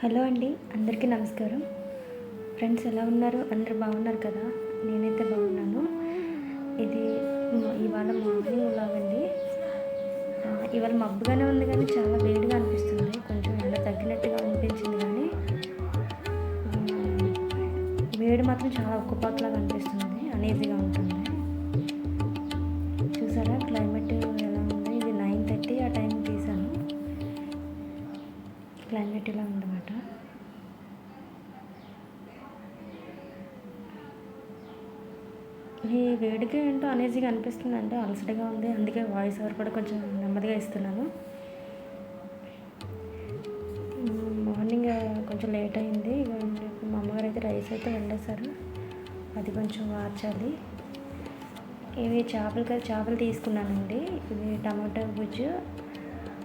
Hello అండి, అందరికీ నమస్కారం. ఫ్రెండ్స్ ఎలా ఉన్నారు? అందరు బాగున్నారు కదా? నేనైతే బాగున్నాను. ఇది ఇవాళ మార్నింగ్ వ్లాగండి. ఇవాళ మబ్బుగానే ఉంది కానీ చాలా వేడిగా అనిపిస్తుంది. కొంచెం ఎండ తగ్గినట్టుగా అనిపించింది కానీ వేడి మాత్రం చాలా ఉక్కుపాతలాగా అనిపిస్తుంది, అనీజీగా ఉంటుంది. చూసారా క్లైమేట్ ఎలా ఉంది? ఇది 9:30 ఆ టైం తీసాను. క్లైమేట్ ఇలా ఉందన్నమాట. ఈ వేడికి ఏంటో అనేజీగా అనిపిస్తుంది, అంటే అలసటగా ఉంది. అందుకే వాయిస్ ఓవర్ కూడా కొంచెం నెమ్మదిగా ఇస్తున్నాను. మార్నింగ్ కొంచెం లేట్ అయింది. మా అమ్మగారు అయితే రైస్ అయితే వండేశారు, అది కొంచెం వార్చాలి. ఇవి చేపలు తీసుకున్నానండి. ఇవి టమాటో గుజ్జు,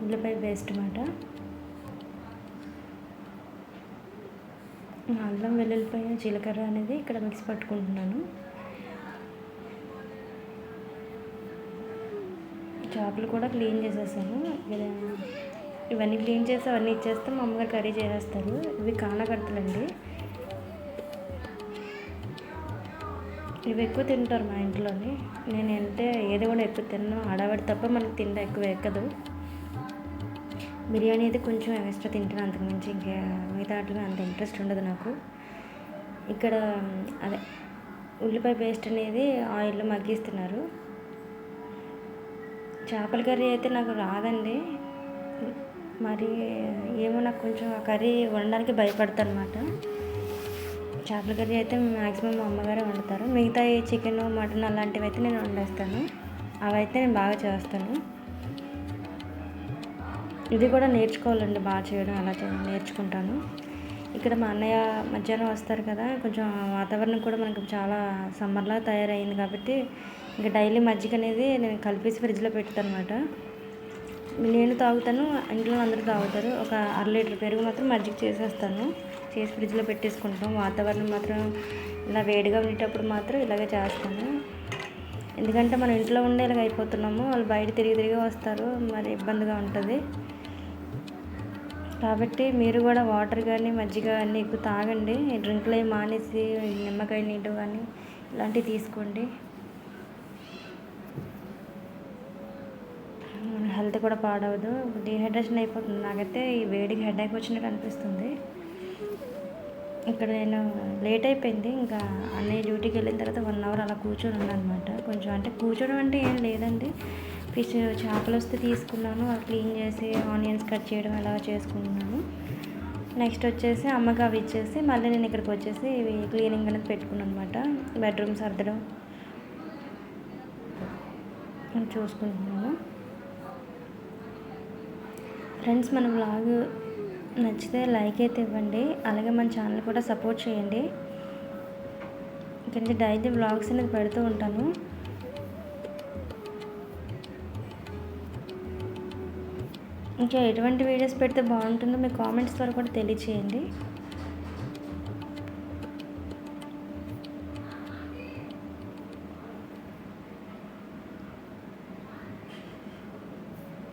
ఉల్లిపాయ పేస్ట్ అన్నమాట. అల్లం వెల్లుల్లిపాయ జీలకర్ర అనేది ఇక్కడ మిక్స్ పట్టుకుంటున్నాను. చేపలు కూడా క్లీన్ చేసేసాను. ఇవన్నీ క్లీన్ చేసి అవన్నీ ఇచ్చేస్తే మా అమ్మగారు కర్రీ చేసేస్తారు. ఇవి కానకడతలండి. ఇవి ఎక్కువ తింటారు మా ఇంట్లోని. నేను అంటే ఏది కూడా ఎక్కువ తిన్నాను, ఆడవాడి తప్ప మనకి తిండా ఎక్కువ ఎక్కదు. బిర్యానీ అయితే కొంచెం ఎక్స్ట్రా తింటాను, అంతకుమించి ఇంకా మిగతా వాటిలో అంత ఇంట్రెస్ట్ ఉండదు నాకు. ఇక్కడ అదే ఉల్లిపాయ పేస్ట్ అనేది ఆయిల్లో మగ్గిస్తున్నారు. చేపల కర్రీ అయితే నాకు రాదండి, మరి ఏమో నాకు కొంచెం ఆ కర్రీ వండడానికి భయపడతాను అనమాట. చేపల కర్రీ అయితే మ్యాక్సిమం మా అమ్మగారే వండుతారు. మిగతా చికెన్ మటన్ అలాంటివి అయితే నేను వండేస్తాను, అవైతే నేను బాగా చేస్తాను. ఇది కూడా నేర్చుకోవాలండి, బాగా చేయడం అలా నేర్చుకుంటాను. ఇక్కడ మా అన్నయ్య మధ్యాహ్నం వస్తారు కదా, కొంచెం వాతావరణం కూడా మనకు చాలా సమ్మర్లా తయారైంది కాబట్టి ఇంకా డైలీ మజ్జిగ అనేది నేను కలిపేసి ఫ్రిడ్జ్లో పెడతాను అనమాట. నేను తాగుతాను, ఇంట్లో అందరూ తాగుతారు. ఒక 1/2 లీటర్ పెరుగు మాత్రం మజ్జిగ చేసేస్తాను, చేసి ఫ్రిడ్జ్లో పెట్టేసుకుంటాం. వాతావరణం మాత్రం ఇలా వేడిగా ఉండేటప్పుడు మాత్రం ఇలాగే చేస్తాను. ఎందుకంటే మనం ఇంట్లో ఉండే ఇలాగ అయిపోతున్నాము, వాళ్ళు బయట తిరిగి వస్తారు, మరి ఇబ్బందిగా ఉంటుంది. కాబట్టి మీరు కూడా వాటర్ కానీ మజ్జిగ అన్నీ ఎక్కువ తాగండి. డ్రింక్లు అవి మానేసి నిమ్మకాయ నీళ్ళు కానీ ఇలాంటివి తీసుకోండి. హెల్త్ కూడా పాడవదు. డీహైడ్రేషన్ అయిపోతుంది. నాకైతే ఈ వేడికి హెడేక్ వచ్చినట్టు అనిపిస్తుంది. ఇక్కడ నేను లేట్ అయిపోయింది, ఇంకా అన్నయ్య డ్యూటీకి వెళ్ళిన తర్వాత 1 అవర్ అలా కూర్చొని ఉన్నాను అనమాట. కొంచెం అంటే కూర్చోడం అంటే ఏం లేదండి, చేపలు వస్తే తీసుకున్నాను, అవి క్లీన్ చేసి ఆనియన్స్ కట్ చేయడం అలా చేసుకున్నాను. నెక్స్ట్ వచ్చేసి అమ్మకి అవి ఇచ్చేసి మళ్ళీ నేను ఇక్కడికి వచ్చేసి ఇవి క్లీనింగ్ అనేది పెట్టుకున్నాను అనమాట. బెడ్రూమ్ సర్దడం చూసుకుంటున్నాను. ఫ్రెండ్స్, మన వ్లాగ్ నచ్చితే లైక్ అయితే ఇవ్వండి, అలాగే మన ఛానల్ కూడా సపోర్ట్ చేయండి. ఇక్కడ డైలీ వ్లాగ్స్ అనేది పెడుతూ ఉంటాను. ఇంకా ఎటువంటి వీడియోస్ పెడితే బాగుంటుందో మీ కామెంట్స్ ద్వారా కూడా తెలియచేయండి.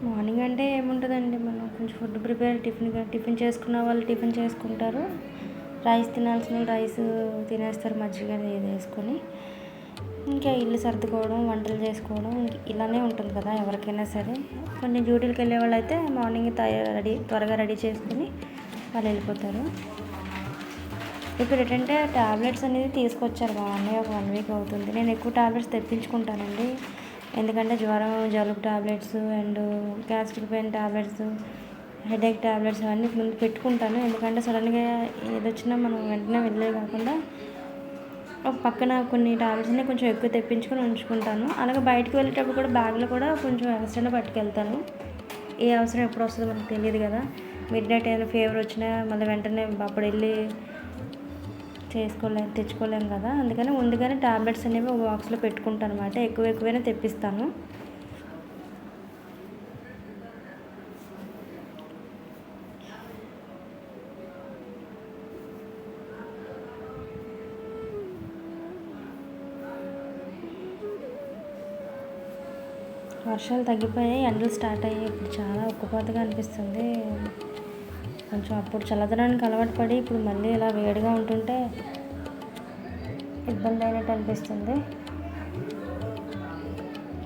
మార్నింగ్ అంటే ఏముంటుందండి, మనం కొంచెం ఫుడ్ టిఫిన్ చేసుకున్న వాళ్ళు టిఫిన్ చేసుకుంటారు, రైస్ తినాల్సిన వాళ్ళు రైస్ తినేస్తారు, మజ్జిగ ఏది వేసుకొని. ఇంకా ఇల్లు సర్దుకోవడం, వంటలు చేసుకోవడం ఇలానే ఉంటుంది కదా ఎవరికైనా సరే. కొన్ని డ్యూటీలకు వెళ్ళే వాళ్ళు అయితే మార్నింగ్ త్వరగా రెడీ చేసుకుని వాళ్ళు వెళ్ళిపోతారు. ఇప్పుడు ఏంటంటే టాబ్లెట్స్ అనేది తీసుకొచ్చారు మా అన్నయ్య, ఒక 1 వీక్ అవుతుంది. నేను ఎక్కువ టాబ్లెట్స్ తెప్పించుకుంటానండి, ఎందుకంటే జ్వరం, జలుబు tablets and gastric pain tablets, headache tablets అవన్నీ ముందు పెట్టుకుంటాను. ఎందుకంటే సడన్గా ఏదొచ్చినా మనం వెంటనే వెళ్ళే కాకుండా ఒక పక్కన కొన్ని టాబ్లెట్స్ని కొంచెం ఎక్కువ తెప్పించుకొని ఉంచుకుంటాను. అలాగే బయటకు వెళ్ళేటప్పుడు కూడా బ్యాగ్లో కూడా కొంచెం ఎక్స్ట్రా పట్టుకెళ్తాను. ఏ అవసరం ఎప్పుడు వస్తుందో మనకు తెలియదు కదా. మిడ్నైట్ ఏదైనా ఫీవర్ వచ్చినా మళ్ళీ వెంటనే అప్పుడు వెళ్ళి తెచ్చుకోలేము కదా. అందుకని ముందుగానే టాబ్లెట్స్ అనేవి ఒక బాక్స్లో పెట్టుకుంటాను అనమాట. ఎక్కువైనా తెప్పిస్తాను. వర్షాలు తగ్గిపోయాయి, ఎండలు స్టార్ట్ అయ్యాయి. ఇప్పుడు చాలా ఉక్కుపోతగా అనిపిస్తుంది. కొంచెం అప్పుడు చల్లదనానికి అలవాటు పడి ఇప్పుడు మళ్ళీ ఇలా వేడిగా ఉంటుంటే ఇబ్బంది అయినట్టు అనిపిస్తుంది.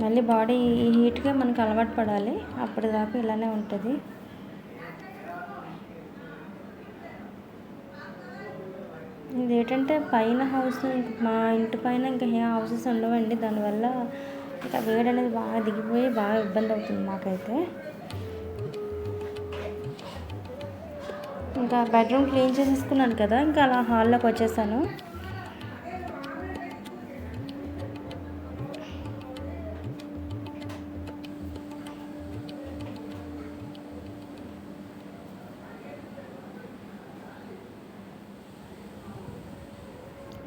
మళ్ళీ బాడీ ఈ హీట్గా మనకు అలవాటు పడాలి, అప్పటిదాకా ఇలానే ఉంటుంది. ఇదేంటంటే పైన హౌస్, మా ఇంటి పైన ఇంకా ఏ హౌసెస్ ఉండవండి. దానివల్ల ఇంకా వేడి అనేది బాగా దిగిపోయి బాగా ఇబ్బంది అవుతుంది మాకైతే. ఇంకా బెడ్రూమ్ క్లీన్ చేసేసుకున్నాను కదా, ఇంకా అలా హాల్లోకి వచ్చేసాను.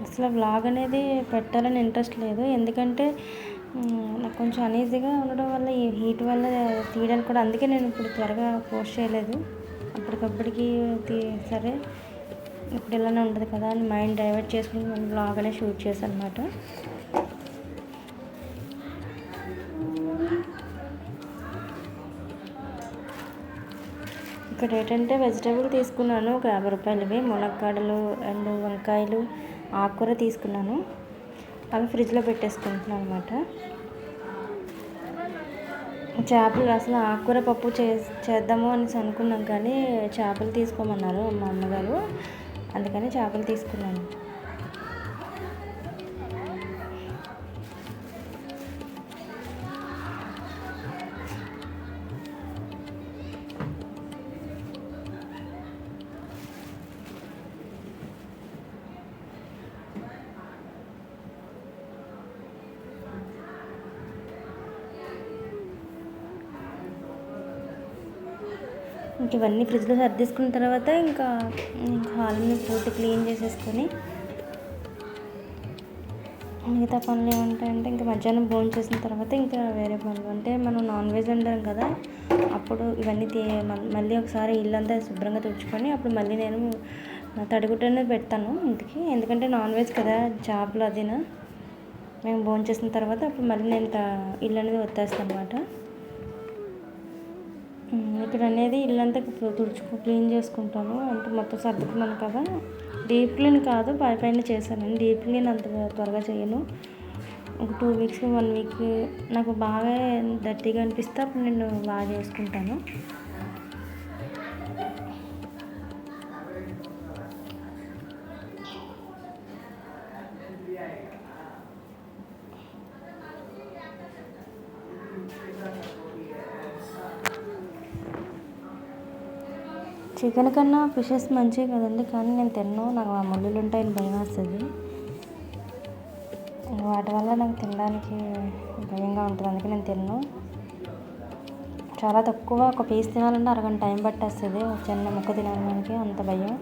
అసలు వ్లాగ్ అనేది పెట్టాలని ఇంట్రెస్ట్ లేదు, ఎందుకంటే నాకు కొంచెం అనీజీగా ఉండడం వల్ల ఈ హీట్ వల్ల తీయడానికి కూడా, అందుకే నేను ఇప్పుడు త్వరగా పోస్ట్ చేయలేదు. అప్పటికప్పటికి సరే ఇప్పుడు ఇలానే ఉంటుంది కదా అని మైండ్ డైవర్ట్ చేసుకుని నేను వ్లాగ్ అనేది షూట్ చేశాను అనమాట. ఇక్కడ ఏంటంటే వెజిటేబుల్ తీసుకున్నాను ఒక 50 రూపాయలవి, మునక్కాడలు అండ్ వంకాయలు, ఆకుకూర తీసుకున్నాను. అవి ఫ్రిడ్జ్లో పెట్టేసుకుంటున్నాను అనమాట. చేపలు అసలు ఆకుకూర పప్పు చేద్దాము అనేసి అనుకున్నాం, కానీ చేపలు తీసుకోమన్నారు మా అమ్మగారు, అందుకని చేపలు తీసుకున్నాను. ఇంక ఇవన్నీ ఫ్రిడ్జ్లో సర్దేసుకున్న తర్వాత ఇంకా హాల్ని పూర్తి క్లీన్ చేసేసుకొని మిగతా పనులు ఏముంటాయంటే ఇంకా మధ్యాహ్నం భోజనం చేసిన తర్వాత ఇంకా వేరే పనులు అంటే మనం నాన్ వెజ్ వండాం కదా, అప్పుడు ఇవన్నీ మళ్ళీ ఒకసారి ఇల్లంతా శుభ్రంగా తుడుచుకొని అప్పుడు మళ్ళీ నేను తడిగుడ్డ అనేది పెడతాను ఇంటికి, ఎందుకంటే నాన్ వెజ్ కదా చేపలు అదినా. మేము భోజనం చేసిన తర్వాత అప్పుడు మళ్ళీ నేను ఇల్లు అనేది వచ్చేస్తాను అనమాట. ఇక్కడ అనేది ఇల్లంతా క్లీన్ చేసుకుంటాను, అంటే మొత్తం సర్దుకున్నాను కదా. డీప్ క్లీన్ కాదు, పైన చేశాను. డీప్ క్లీన్ అంత త్వరగా చేయను, ఒక 2 వీక్స్ 1 వీక్ నాకు బాగా డర్టీగా అనిపిస్తే అప్పుడు నేను బాగా చేసుకుంటాను. చికెన్ కన్నా ఫిషెస్ మంచివి కదండి, కానీ నేను తిన్నాను, నాకు ఆ ముళ్ళులు ఉంటాయని భయం వేస్తుంది. వాటి వల్ల నాకు తినడానికి భయంగా ఉంటుంది, అందుకే నేను తిన్నాను. చాలా తక్కువ, ఒక పీస్ తినాలంటే అరగంట టైం పట్టేస్తుంది, చిన్న ముక్క తినడానికి అంత భయం.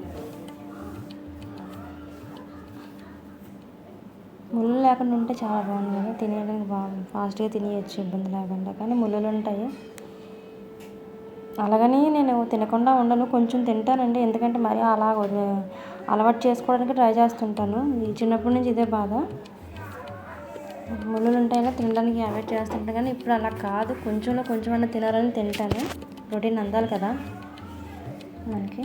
ముళ్ళు లేకుండా ఉంటే చాలా బాగుంది కదా, తినేయడానికి ఫాస్ట్గా తినేయచ్చు ఇబ్బంది లేకుండా, కానీ ముళ్ళులు ఉంటాయి. అలాగని నేను తినకుండా ఉండను, కొంచెం తింటానండి, ఎందుకంటే మరీ అలా అలవాటు చేసుకోవడానికి ట్రై చేస్తుంటాను. చిన్నప్పటి నుంచి ఇదే బాధ, ముళ్ళులు ఉంటాయో తినడానికి అవాయిడ్ చేస్తుంటాను. కానీ ఇప్పుడు అలా కాదు, కొంచెమైనా తినాలని తింటాను, ప్రోటీన్ అందాలి కదా మనకి.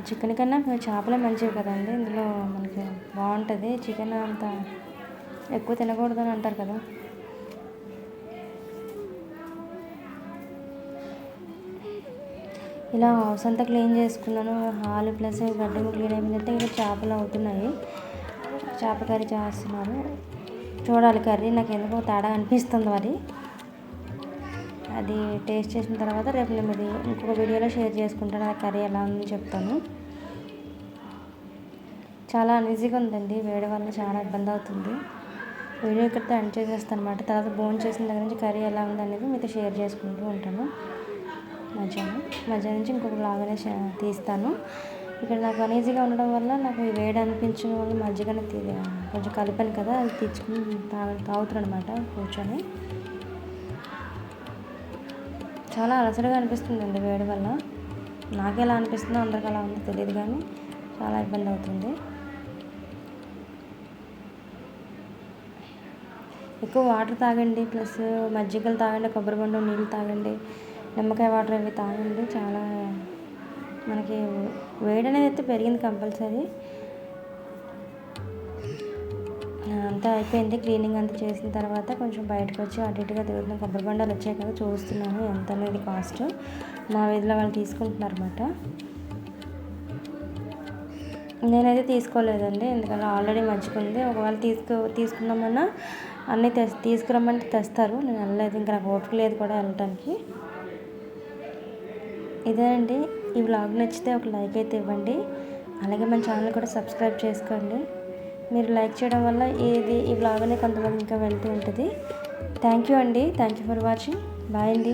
చికెన్ కన్నా చేపలే మంచివి కదండి, ఇందులో మనకి బాగుంటుంది. చికెన్ అంత ఎక్కువ తినకూడదు అని అంటారు కదా. ఇలా హౌస్ అంతా క్లీన్ చేసుకున్నాను, హాల్ ప్లస్ బెడ్రూమ్ క్లీన్ అయిపోయిందంటే ఇంకా చేపలు అవుతున్నాయి. చేప కర్రీ చేస్తున్నారు, చూడాలి కర్రీ, నాకు ఎందుకో తేడా అనిపిస్తుంది మరి. అది టేస్ట్ చేసిన తర్వాత రేపు నేను ఇది ఇంకొక వీడియోలో షేర్ చేసుకుంటాను, ఆ కర్రీ ఎలా ఉందని చెప్తాను. చాలా అన్ఈజీగా ఉందండి, వేడి వల్ల చాలా ఇబ్బంది అవుతుంది. వీడియో ఇక్కడితో ఎండ్ చేసేస్తాను అనమాట. తర్వాత భోజనం చేసిన దగ్గర నుంచి కర్రీ ఎలా ఉందనేది మీతో షేర్ చేసుకుంటూ ఉంటాను. మధ్యాహ్నం నుంచి ఇంకొక వ్లాగ్ అనేది తీస్తాను. ఇక్కడ నాకు అనీజీగా ఉండడం వల్ల నాకు వేడి అనిపించడం వల్ల మజ్జిగనే కొంచెం కలిపాను కదా, అది తెచ్చుకుని తాగుతున్నాను అనమాట కూర్చొని. చాలా అలసటగా అనిపిస్తుందండి వేడి వల్ల, నాకు ఎలా అనిపిస్తుందో అందరికి అలా ఉందో తెలియదు, కానీ చాలా ఇబ్బంది అవుతుంది. ఎక్కువ వాటర్ తాగండి, ప్లస్ మజ్జిగలు తాగండి, కొబ్బరి బొండం నీళ్ళు తాగండి, నిమ్మకాయ వాటర్ అవి తాగండి. చాలా మనకి వేడి అనేది అయితే పెరిగింది కంపల్సరీ. అంతా అయిపోయింది. క్లీనింగ్ అంతా చేసిన తర్వాత కొంచెం బయటకు వచ్చి అటు ఇటుగా తిరుగుతున్నాం. కొబ్బరి బొండాలు వచ్చాయి కదా, చూస్తున్నాను ఎంత అనేది కాస్ట్. మా వీధిలో వాళ్ళు తీసుకుంటున్నారు అన్నమాట. నేనైతే తీసుకోలేదండి, ఎందుకంటే ఆల్రెడీ మర్చిపోయింది. ఒకవేళ తీసుకుందామన్నా అన్నీ తీసుకురమ్మంటే తెస్తారు. నేను వెళ్ళలేదు, ఇంకా నాకు ఓపిక లేదు కూడా వెళ్ళటానికి. ఇదేనండి, ఈ వ్లాగ్ నచ్చితే ఒక లైక్ అయితే ఇవ్వండి. అలాగే మన ఛానల్ కూడా సబ్స్క్రైబ్ చేసుకోండి. మీరు లైక్ చేయడం వల్ల ఈ వ్లాగ్ అనేది కొంతమంది ఇంకా వెళ్తూ ఉంటుంది. థ్యాంక్ యూ అండి. Thank you for watching. Bye అండి.